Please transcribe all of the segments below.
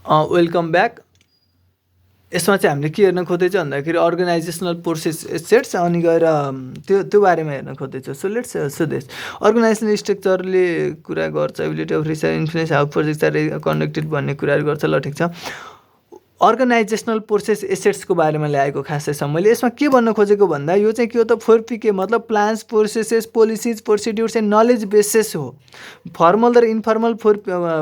Welcome back. यसमा चाहिँ हामीले के हेर्न खोज्दैछ भन्दाखेरि अर्गनाइजेसनल प्रोसेस एसेट्स अनि गएर त्यो बारेमा हेर्न खोज्दैछ। So let's so this organisational स्ट्रक्चरले कुरा गर्छ, ability of research influence how projects are conducted भन्ने कुराहरू गर्छ। ल ठिक छ, अर्गनाइजेसनल प्रोसेस एसेट्सको बारेमा ल्याएको खास चाहिँ मैले यसमा के भन्न खोजेको भन्दा यो चाहिँ के हो त 4P मतलब plans, processes, policies, procedures and knowledge bases हो। फर्मल र इन्फर्मल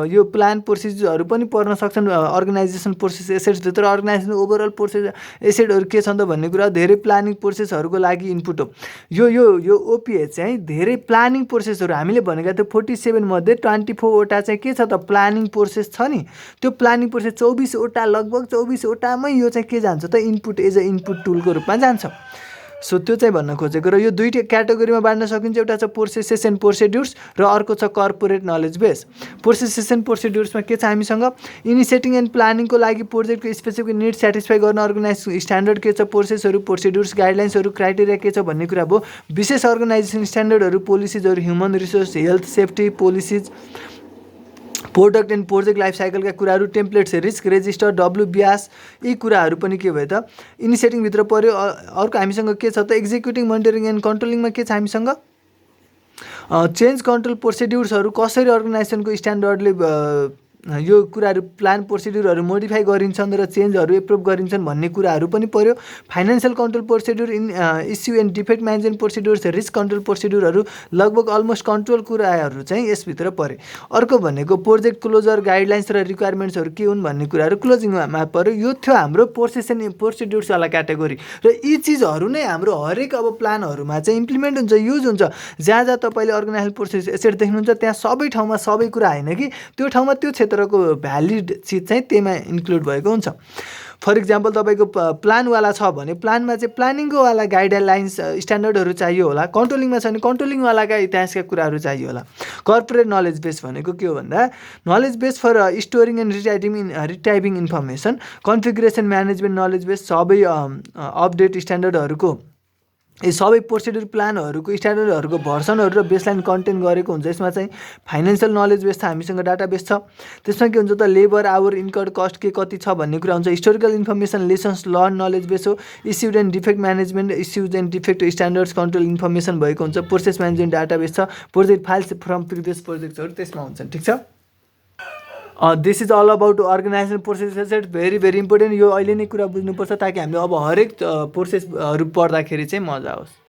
यो प्लान प्रोसिजरहरू पनि पर्न सक्छन् अर्गनाइजेसन प्रोसेस एसेट्सभित्र। अर्गनाइजेसन ओभरअल प्रोसेस एसेटहरू के छन् त भन्ने कुरा धेरै प्लानिङ प्रोसेसहरूको लागि इनपुट हो। यो यो यो ओपिए चाहिँ धेरै प्लानिङ प्रोसेसहरू हामीले भनेका थियो 47 मध्ये 24 वटा चाहिँ के छ त प्लानिङ प्रोसेस छ नि। त्यो प्लानिङ प्रोसेस 24 वटा लगभग 24 वटामै यो चाहिँ के जान्छ त इनपुट एज अ इनपुट टुलको रूपमा जान्छ। सो त्यो चाहिँ भन्न खोजेको। र यो दुईटै क्याटेगोरीमा बाँड्न सकिन्छ। एउटा छ प्रोसेसेस एन्ड प्रोसिड्युर्स र अर्को छ corporate knowledge base. Processes and प्रोसिड्युर्समा के छ हामीसँग इनिसिएटिङ एन्ड प्लानिङको लागि प्रोजेक्टको स्पेसिफिक निड सेटिस्फाई गर्न अर्गनाइज स्ट्यान्डर्ड के छ, प्रोसेसहरू, प्रोसिड्युर्स, गाइडलाइन्सहरू, क्राइटेरिया के छ भन्ने कुरा भयो। विशेष अर्गनाइजेसन स्ट्यान्डर्डहरू, पोलिसिजहरू, human resource, health, safety policies, product and project life साइकलका कुराहरू, टेम्प्लेट्स, रिस्क रेजिस्टर, WBS, यी कुराहरू पनि के भयो त इनिसिएटिङभित्र पर्यो। अर्को हामीसँग के छ त एक्जिक्युटिङ, मोनिटरिङ एन्ड कन्ट्रोलिङमा के छ हामीसँग चेन्ज कन्ट्रोल प्रोसिड्युर्सहरू कसरी अर्गनाइजेसनको स्ट्यान्डर्डले यो कुराहरू प्लान प्रोसिड्युरहरू मोडिफाई गरिन्छन् र चेन्जहरू एप्रुभ गरिन्छन् भन्ने कुराहरू पनि पर्यो। Financial control procedure, issue and defect management procedures, risk control प्रोसिड्युरहरू लगभग अलमोस्ट कन्ट्रोल कुराहरू चाहिँ यसभित्र परे। अर्को भनेको प्रोजेक्ट क्लोजर गाइडलाइन्स र रिक्वायरमेन्ट्सहरू के हुन् भन्ने कुराहरू क्लोजिङमा पर्यो। यो थियो हाम्रो प्रोसेस एन्ड प्रोसिड्युर्सवाला क्याटेगोरी। र यी चिजहरू नै हाम्रो हरेक अब प्लानहरूमा चाहिँ इम्प्लिमेन्ट हुन्छ, युज हुन्छ। जहाँ जहाँ तपाईँले अर्गनाइजेसन प्रोसेस एसेट देख्नुहुन्छ त्यहाँ सबै ठाउँमा सबै कुरा होइन कि त्यो ठाउँमा त्यो क्षेत्रको भ्यालिड चिज चाहिँ त्यहीमा इन्क्लुड भएको हुन्छ। फर इक्जाम्पल तपाईँको प्लानवाला छ भने प्लानमा चाहिँ प्लानिङको वाला गाइडलाइन्स स्ट्यान्डर्डहरू चाहियो होला। कन्ट्रोलिङमा छ भने कन्ट्रोलिङवालाका इतिहासका कुराहरू चाहियो होला। कर्पोरेट नलेज बेस भनेको के हो भन्दा knowledge base for storing and retyping information, configuration management knowledge base, सबै अपडेट स्ट्यान्डर्डहरूको यी सबै प्रोसिड्युर प्लानहरूको स्ट्यान्डर्डहरूको भर्सनहरू र बेसलाइन कन्टेन्ट गरेको हुन्छ। यसमा चाहिँ फाइनेन्सियल नलेज बेस छ, हामीसँग डाटा बेस छ। त्यसमा के हुन्छ त लेबर आवर, इन्कर्ड कस्ट के कति छ भन्ने कुरा हुन्छ। Historical information, lessons learn knowledge base हो। Issued and defect management, issues and defect standards control information भएको हुन्छ। प्रोसेस म्यानेजमेन्ट डाटा बेस छ। प्रोजेक्ट फाइल्स फ्रम प्रिभियस प्रोजेक्ट्सहरू त्यसमा हुन्छन्। ठिक छ, this is all about organisation process asset. Very very important. यो अहिले नै कुरा बुझ्नुपर्छ ताकि हामीले अब हरेक प्रोसेसहरू पढ्दाखेरि चाहिँ मजा आओस्।